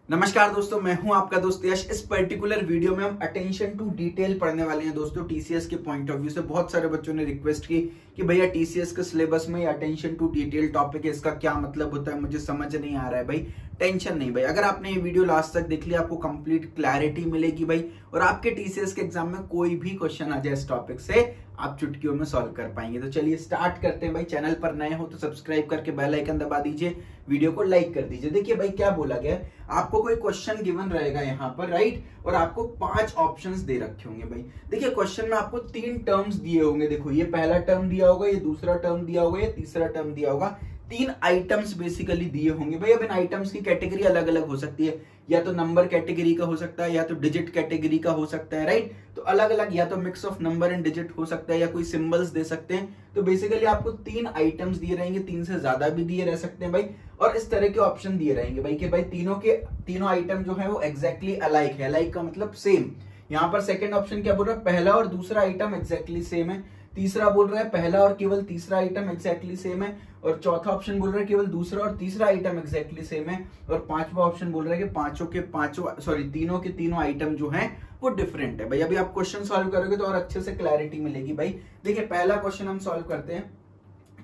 नमस्कार दोस्तों, मैं हूं आपका दोस्त यश। इस पर्टिकुलर वीडियो में हम अटेंशन टू डिटेल पढ़ने वाले हैं दोस्तों। टीसीएस के पॉइंट ऑफ व्यू से बहुत सारे बच्चों ने रिक्वेस्ट की कि भैया टीसीएस के सिलेबस में अटेंशन टू डिटेल टॉपिक है, इसका क्या मतलब होता है, मुझे समझ नहीं आ रहा है। भाई टेंशन नहीं भाई, अगर आपने ये वीडियो लास्ट तक देख लिया आपको कंप्लीट क्लैरिटी मिलेगी भाई, और आपके टीसीएस के एग्जाम में कोई भी क्वेश्चन आ जाए इस टॉपिक से आप चुटकियों में सॉल्व कर पाएंगे। तो चलिए स्टार्ट करते हैं भाई। चैनल पर नए हो तो सब्सक्राइब करके बेल आइकन दबा दीजिए, वीडियो को लाइक कर दीजिए। देखिए भाई क्या बोला गया है, आपको कोई क्वेश्चन गिवन रहेगा यहाँ पर, राइट, और आपको 5 ऑप्शंस दे रखे होंगे भाई। देखिए क्वेश्चन में आपको 3 टर्म्स दिए होंगे। देखो ये पहला टर्म दिया होगा, ये दूसरा टर्म दिया होगा, ये तीसरा टर्म दिया होगा। 3 आइटम्स बेसिकली दिए होंगे भाई। अब इन आइटम्स की कैटेगरी अलग अलग हो सकती है, या तो नंबर कैटेगरी का हो सकता है, या तो डिजिट कैटेगरी का हो सकता है, राइट। तो अलग अलग, या तो mix of number and digit हो सकता है, या कोई सिंबल्स दे सकते हैं। तो बेसिकली आपको 3 आइटम्स दिए रहेंगे, 3 से ज्यादा भी दिए रह सकते हैं भाई। और इस तरह के ऑप्शन दिए रहेंगे भाई कि भाई तीनों आइटम जो है वो एग्जैक्टली अलाइक है। अलाइक का मतलब सेम। यहाँ पर सेकंड ऑप्शन क्या बोल रहा है, पहला और दूसरा आइटम एग्जैक्टली सेम है। तीसरा बोल रहा है पहला और केवल तीसरा आइटम एग्जैक्टली सेम है। और चौथा ऑप्शन बोल रहा है केवल दूसरा और तीसरा आइटम एग्जैक्टली सेम है। और पांचवा ऑप्शन बोल रहा है कि तीनों के तीनों आइटम जो हैं वो डिफरेंट है भाई। अभी आप क्वेश्चन सॉल्व करोगे तो और अच्छे से क्लैरिटी मिलेगी भाई। देखिए पहला क्वेश्चन हम सॉल्व करते हैं,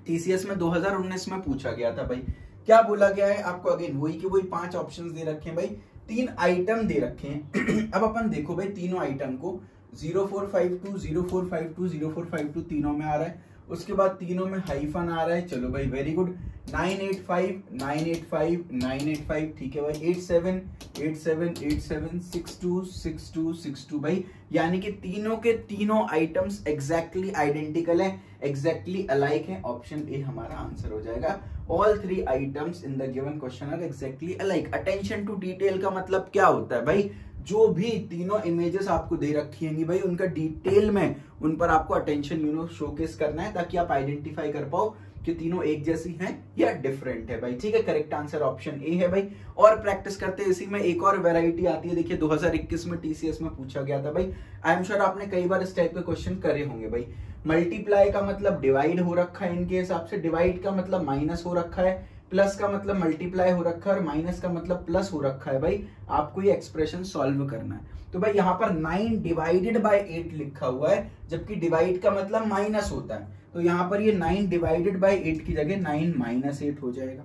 टीसीएस में 2019 में पूछा गया था भाई। क्या बोला गया है आपको, अगेन वही की वही 5 ऑप्शंस दे रखे हैं भाई, 3 आइटम दे रखे हैं। अब अपन देखो भाई तीनों आइटम को 0452 0452 0452 तीनों में आ रहा है। उसके बाद तीनों में हाइफन आ रहा है। चलो भाई वेरी गुड। 985 985 985 ठीक है भाई। 87 87 87 62 62 62 भाई, यानी कि तीनों के तीनों आइटम्स एग्जैक्टली आइडेंटिकल है, एग्जैक्टली अलाइक है। ऑप्शन ए हमारा आंसर हो जाएगा। All 3 items in the given question are exactly alike. Attention to detail का मतलब क्या होता है भाई, जो भी तीनों इमेजेस आपको दे रखी होंगी भाई उनका डिटेल में उन पर आपको अटेंशन शोकेस करना है, ताकि आप आइडेंटिफाई कर पाओ कि तीनों एक जैसी हैं या डिफरेंट है भाई। ठीक है, करेक्ट आंसर ऑप्शन ए है भाई। और प्रैक्टिस करते हैं, इसी में एक और वैरायटी आती है। देखिए 2021 में टीसीएस में पूछा गया था भाई। आई एम श्योर आपने कई बार इस टाइप के क्वेश्चन करे होंगे भाई। मल्टीप्लाई का मतलब डिवाइड हो रखा है, इनके हिसाब से डिवाइड का मतलब माइनस हो रखा है, प्लस का मतलब मल्टीप्लाई हो रखा है, और माइनस का मतलब प्लस हो रखा है भाई। आपको ये एक्सप्रेशन सॉल्व करना है। तो भाई यहाँ पर 9 डिवाइडेड बाय 8 लिखा हुआ है, जबकि डिवाइड का मतलब माइनस होता है। तो यहाँ पर ये 9 डिवाइडेड बाय 8 की जगह 9 माइनस 8 हो जाएगा।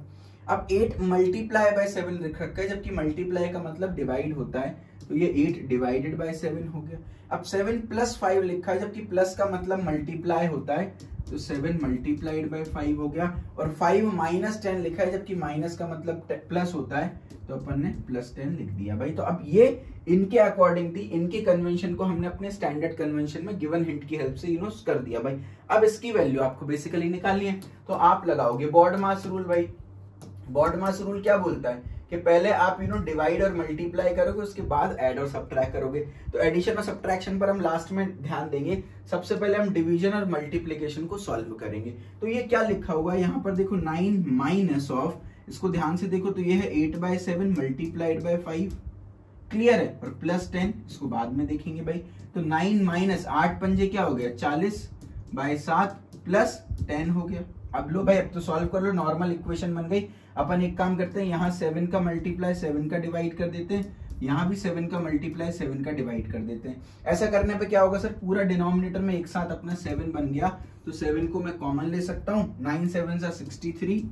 अब 8 मल्टीप्लाई बाय 7 लिख रखा है, जबकि मल्टीप्लाई का मतलब डिवाइड होता है, तो ये 8 डिवाइडेड बाय 7 हो गया। अब 7 प्लस 5 लिखा है, जबकि प्लस का मतलब मल्टीप्लाई होता है, तो 7 मल्टीप्लाइड बाय 5 हो गया। और 5 माइनस 10 लिखा है, जबकि माइनस का मतलब प्लस होता है, तो अपन ने प्लस 10 लिख दिया भाई। तो अब ये इनके अकॉर्डिंग थी, इनके कन्वेंशन को हमने अपने स्टैंडर्ड कन्वेंशन में गिवन हिंट की हेल्प से यूज कर दिया भाई। अब इसकी वैल्यू आपको बेसिकली निकालनी है, तो आप लगाओगे बॉड मास रूल भाई। बॉड मास रूल क्या बोलता है कि पहले आप डिवाइड और मल्टीप्लाई करोगे, उसके बाद ऐड और सब्ट्रैक्ट करोगे। तो एडिशन और सब्ट्रैक्शन पर हम लास्ट में ध्यान देंगे, सबसे पहले हम डिवीजन और मल्टीप्लिकेशन को सॉल्व करेंगे। तो ये क्या लिखा हुआ है यहाँ पर देखो, 9 माइनस ऑफ, इसको ध्यान से देखो तो ये है 8/7 मल्टीप्लाइड बाय 5, क्लियर है, और प्लस 10 इसको बाद में देखेंगे भाई। तो 9 माइनस 8 पंजे क्या हो गया 40/7 प्लस 10 हो गया। अब लो भाई, अब तो सॉल्व कर लो, नॉर्मल इक्वेशन बन गई। अपन एक काम करते हैं, यहाँ 7 का मल्टीप्लाई 7 का डिवाइड कर देते हैं, यहाँ भी 7 का मल्टीप्लाई 7 का डिवाइड कर देते हैं। ऐसा करने पे क्या होगा सर, पूरा डिनोमिनेटर में एक साथ अपना 7 बन गया, तो 7 को मैं कॉमन ले सकता हूँ। 9 7 63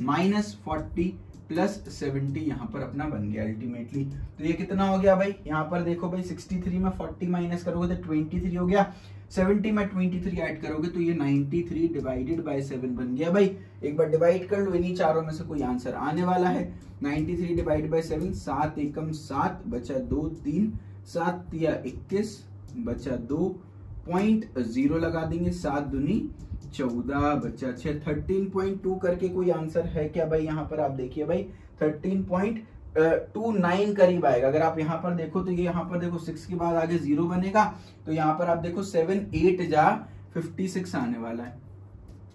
माइनस 40 प्लस 70 यहाँ पर अपना बन गया अल्टीमेटली। तो ये कितना हो गया भाई, यहाँ पर देखो भाई 63 में 40 माइनस करोगे तो 23 हो गया, 70 में 23 ऐड करोगे तो ये 93 डिवाइडेड बाय 7 बन गया भाई। एक बार डिवाइड कर लो, इन्हीं चारों में से कोई आंसर आने वाला है। 93 डिवाइडेड बाय 7, 7 एकम 7 बचा 2 3, 7 तिया 21 बचा 2.0 लगा देंगे, 7 दूनी 14 बचा 6, 13.2 करके कोई आंसर है क्या भाई। यहाँ पर आप देखिए भाई 13.29 करीब आएगा। अगर आप यहाँ पर देखो तो ये यहाँ पर देखो 6 के बाद आगे 0 बनेगा, तो यहाँ पर आप देखो 7 8 जा 56 आने वाला है।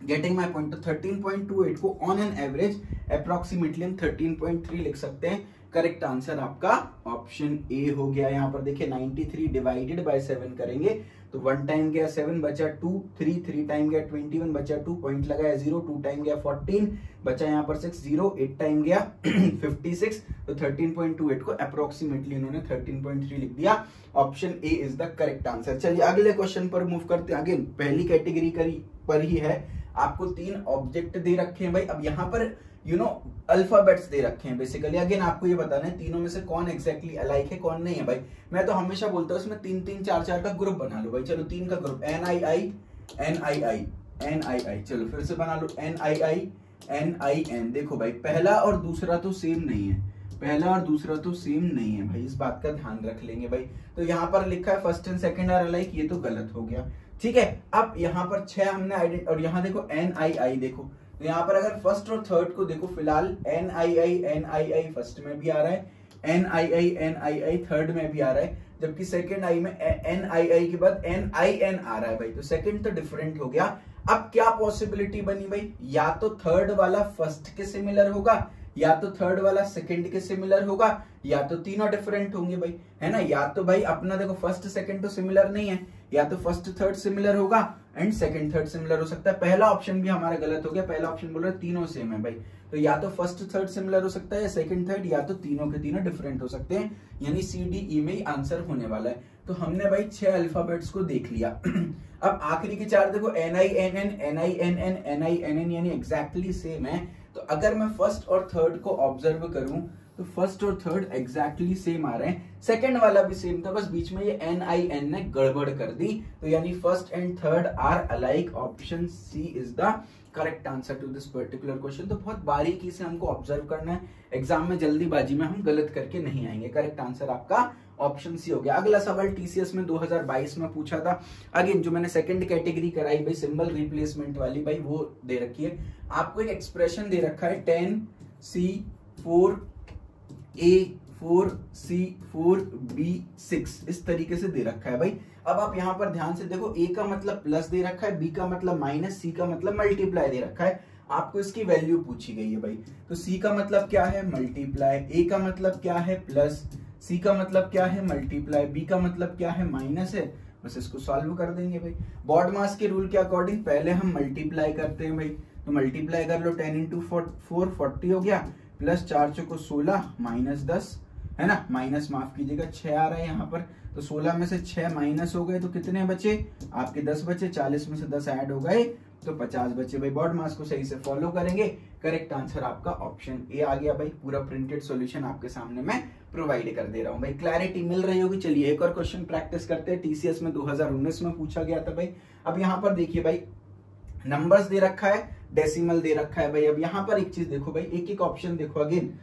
Getting my point. तो 13.28 को ऑन एन एवरेज अप्रोक्सीमेटली हम 13.3 लिख सकते हैं। करेक्ट आंसर आपका ऑप्शन ए हो गया। यहाँ पर देखिए 93 डिवाइडेड बाय 7 करेंगे तो 1 टाइम गया 7 बचा 2, 3 टाइम गया 21 बचा 2, पॉइंट लगाया 0, 2 टाइम गया 14 बचा यहाँ पर 6, 0, 8 टाइम गया 56, तो 13.28 को अप्रोक्सीमेटली इन्होंने 13.3 लिख दिया। Option A is the correct answer. चलिए अगले क्वेश्चन पर मूव करते हैं। अगेन पहली कैटेगरी पर ही है, आपको 3 ऑब्जेक्ट दे रखे हैं भाई। अब यहाँ पर अल्फाबेट्स दे रखे हैं बेसिकली। अगेन आपको ये बताना है तीनों में से कौन एग्जैक्टली अलाइक है कौन नहीं है भाई। मैं तो हमेशा बोलता हूँ इसमें 3-3, 4-4 का ग्रुप बना लो भाई। चलो 3 का ग्रुप NII, चलो फिर से बना लो NIN। देखो भाई पहला और दूसरा तो सेम नहीं है, पहला और दूसरा तो सेम नहीं है भाई, इस बात का ध्यान रख लेंगे भाई। तो यहाँ पर लिखा है first and second are alike, ये तो गलत हो गया, ठीक है। अब यहाँ पर 6 हमने आइडेंट, और यहाँ देखो NII, देखो तो यहाँ पर अगर फर्स्ट और थर्ड को देखो, फिलहाल NII फर्स्ट में भी आ रहा है, NII थर्ड में भी आ रहा है, जबकि सेकंड आई में NII के बाद NIN आ रहा है भाई। तो सेकंड तो डिफरेंट हो गया। अब क्या पॉसिबिलिटी बनी भाई, या तो थर्ड वाला फर्स्ट के सिमिलर होगा, या तो थर्ड वाला सेकंड के सिमिलर होगा, या तो तीनों डिफरेंट होंगे भाई, है ना। या तो भाई अपना देखो फर्स्ट सेकंड तो सिमिलर नहीं है, या तो फर्स्ट थर्ड सिमिलर होगा एंड सेकंड थर्ड सिमिलर हो सकता है। पहला ऑप्शन भी हमारा गलत हो गया, पहला ऑप्शन बोल रहा है तीनों सेम है भाई। तो या तो फर्स्ट थर्ड सिमिलर हो सकता है, या सेकंड थर्ड, या तो तीनों के तीनों डिफरेंट हो सकते हैं, यानी CDE में ही आंसर होने वाला है। तो हमने भाई 6 अल्फाबेट्स को देख लिया। अब आखिरी के 4 देखो NINN यानी एग्जैक्टली सेम है। तो अगर मैं फर्स्ट और थर्ड को ऑब्जर्व करूं तो फर्स्ट और थर्ड एग्जैक्टली सेम आ रहे हैं, सेकंड वाला भी सेम था, बस बीच में ये NIN ने गड़बड़ कर दी। तो यानी first and third are alike, option C is the correct answer to this particular question. तो बहुत बारीकी से हमको ऑब्जर्व करना है, एग्जाम में जल्दीबाजी में हम गलत करके नहीं आएंगे। करेक्ट आंसर आपका ऑप्शन सी हो गया। अगला सवाल TCS में 2022 में पूछा था। अगेन जो मैंने सेकंड कैटेगरी कराई भाई सिंबल रिप्लेसमेंट वाली भाई, वो दे रखी है आपको। एक एक्सप्रेशन दे रखा है 10C4A4C4B6 इस तरीके से दे रखा है भाई। अब आप यहाँ पर ध्यान से देखो, A का मतलब प्लस दे रखा है, B का मतलब माइनस, C का मतलब मल्टीप्लाई दे रखा है। आपको इसकी वैल्यू पूछी गई है भाई। तो C का मतलब क्या है, मल्टीप्लाई, A का मतलब क्या है, प्लस, C का मतलब क्या है, मल्टीप्लाई, B का मतलब क्या है, माइनस है। बस इसको सॉल्व कर देंगे भाई। बॉड मास के रूल के अकॉर्डिंग पहले हम मल्टीप्लाई करते हैं भाई। तो मल्टीप्लाई कर लो, 10 into 4 40 हो गया, प्लस 4 चौको 16 माइनस 10, है ना, माइनस माफ कीजिएगा 6 आ रहा है यहाँ पर। तो 16 में से 6 माइनस हो गए तो कितने बचे आपके, 10 बचे। 40 में से 10 ऐड हो गए तो 50 बचे भाई। बॉड मास को सही से फॉलो करेंगे, करेक्ट आंसर आपका ऑप्शन ए आ गया भाई। पूरा प्रिंटेड सॉल्यूशन आपके सामने मैं प्रोवाइड कर दे रहा हूँ भाई, क्लैरिटी मिल रही होगी। चलिए एक और क्वेश्चन प्रैक्टिस करते हैं। TCS में 2019 में पूछा गया था भाई। अब यहाँ पर देखिए भाई, नंबर्स दे रखा है, डेसिमल दे रखा है भाई। अब यहाँ पर एक चीज देखो भाई, एक एक ऑप्शन देखो, अगेन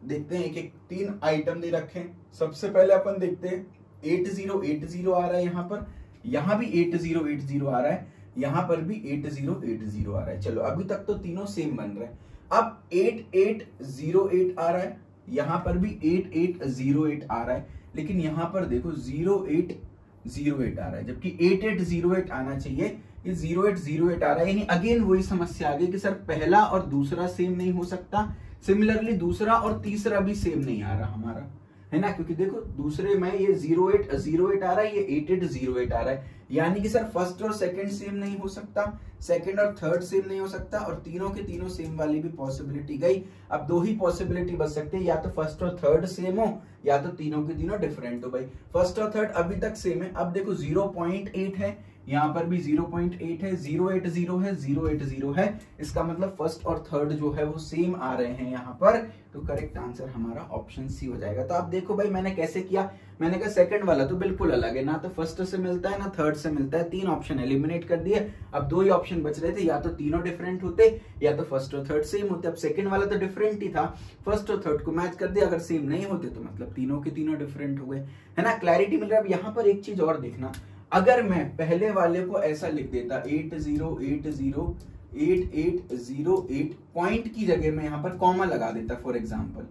देखते हैं, एक एक 3 आइटम दे रखे हैं। सबसे पहले अपन देखते हैं 8080 आ रहा है यहाँ पर, यहाँ भी 8080 आ रहा है, यहाँ पर भी 8080 आ रहा है। चलो अभी तक तो तीनों सेम बन रहे हैं। अब 8808 आ रहा है, यहाँ पर भी 8808 आ रहा है, लेकिन यहाँ पर देखो 0808 आ रहा है, जबकि 8808 आना चाहिए, ये 0808 आ रहा है। यानी अगेन वही समस्या आ गई कि सर पहला और दूसरा सेम नहीं हो सकता, सिमिलरली दूसरा और तीसरा भी सेम नहीं आ रहा हमारा, है ना। क्योंकि देखो दूसरे में ये 0808 आ रहा है, ये 8808 आ रहा है, यानी कि सर फर्स्ट और सेकंड सेम नहीं हो सकता, सेकंड और थर्ड सेम नहीं हो सकता, और तीनों के तीनों सेम वाली भी पॉसिबिलिटी गई। अब 2 ही पॉसिबिलिटी बच सकते हैं, या तो फर्स्ट और थर्ड सेम हो, या तो तीनों के तीनों डिफरेंट हो भाई। फर्स्ट और थर्ड अभी तक सेम है। अब देखो 0.8 है, यहाँ पर भी 0.8 है, 080 है, 080 है, इसका मतलब फर्स्ट और थर्ड जो है वो सेम आ रहे हैं यहाँ पर। तो करेक्ट आंसर हमारा ऑप्शन सी हो जाएगा। तो आप देखो भाई मैंने कैसे किया, मैंने कहा सेकंड वाला तो बिल्कुल अलग है, ना तो फर्स्ट से मिलता है ना थर्ड से मिलता है, 3 ऑप्शन एलिमिनेट कर दिए। अब 2 ही ऑप्शन बच रहे थे, या तो तीनों डिफरेंट होते, या तो फर्स्ट और थर्ड सेम होते। अब सेकंड वाला तो डिफरेंट ही था, फर्स्ट और थर्ड को मैच कर दिया, अगर सेम नहीं होते तो मतलब तीनों के तीनों डिफरेंट हो गए, है ना। क्लैरिटी मिल रहा है। अब यहाँ पर एक चीज और देखना, अगर मैं पहले वाले को ऐसा लिख देता 80808808 पॉइंट की जगह में यहाँ पर कॉमा लगा देता फॉर एग्जांपल,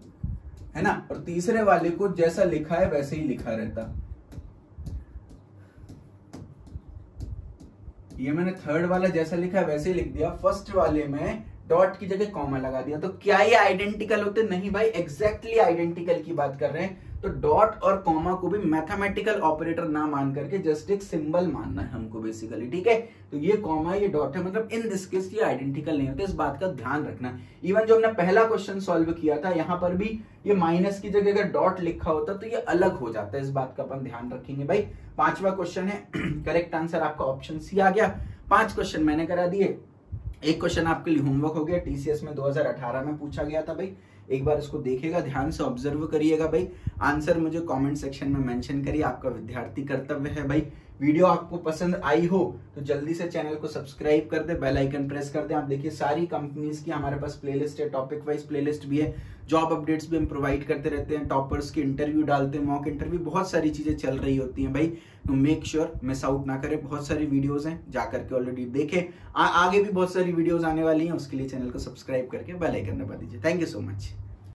है ना, और तीसरे वाले को जैसा लिखा है वैसे ही लिखा रहता। ये मैंने थर्ड वाला जैसा लिखा है वैसे ही लिख दिया, फर्स्ट वाले में डॉट की जगह कॉमा लगा दिया। तो क्या ये आइडेंटिकल होते? नहीं भाई, एग्जैक्टली आइडेंटिकल की बात कर रहे हैं। तो डॉट और कॉमा को भी मैथमेटिकल ऑपरेटर ना मान करके जस्ट एक सिंबल मानना है हमको बेसिकली, ठीक है। तो ये कॉमा ये डॉट है, मतलब इन दिस केस ये आइडेंटिकल नहीं होते, इस बात का ध्यान रखना। इवन जो हमने पहला क्वेश्चन सॉल्व किया था, यहां पर भी ये माइनस की जगह अगर डॉट लिखा होता तो ये अलग हो जाता है, इस बात का अपन ध्यान रखेंगे भाई। 5वां क्वेश्चन है, करेक्ट आंसर आपका ऑप्शन सी आ गया। 5 क्वेश्चन मैंने करा दिए। एक क्वेश्चन आपके लिए होमवर्क हो गया, टीसीएस में 2018 में पूछा गया था भाई, एक बार इसको देखिएगा, ध्यान से ऑब्जर्व करिएगा भाई। आंसर मुझे कमेंट सेक्शन में मेंशन करिए, आपका विद्यार्थी कर्तव्य है भाई। वीडियो आपको पसंद आई हो तो जल्दी से चैनल को सब्सक्राइब कर दे, बेल आइकन प्रेस कर दे। आप देखिए सारी कंपनीज की हमारे पास प्लेलिस्ट है, टॉपिक वाइज प्लेलिस्ट भी है, जॉब अपडेट्स भी हम प्रोवाइड करते रहते हैं, टॉपर्स की इंटरव्यू डालते हैं, मॉक इंटरव्यू, बहुत सारी चीजें चल रही होती हैं भाई। तो मेक श्योर मिस आउट ना करें, बहुत सारी वीडियोस हैं, जाकर के ऑलरेडी देखे। आगे भी बहुत सारी वीडियोस आने वाली हैं, उसके लिए चैनल को सब्सक्राइब करके बेल आइकन दबा दीजिए। Thank you so much.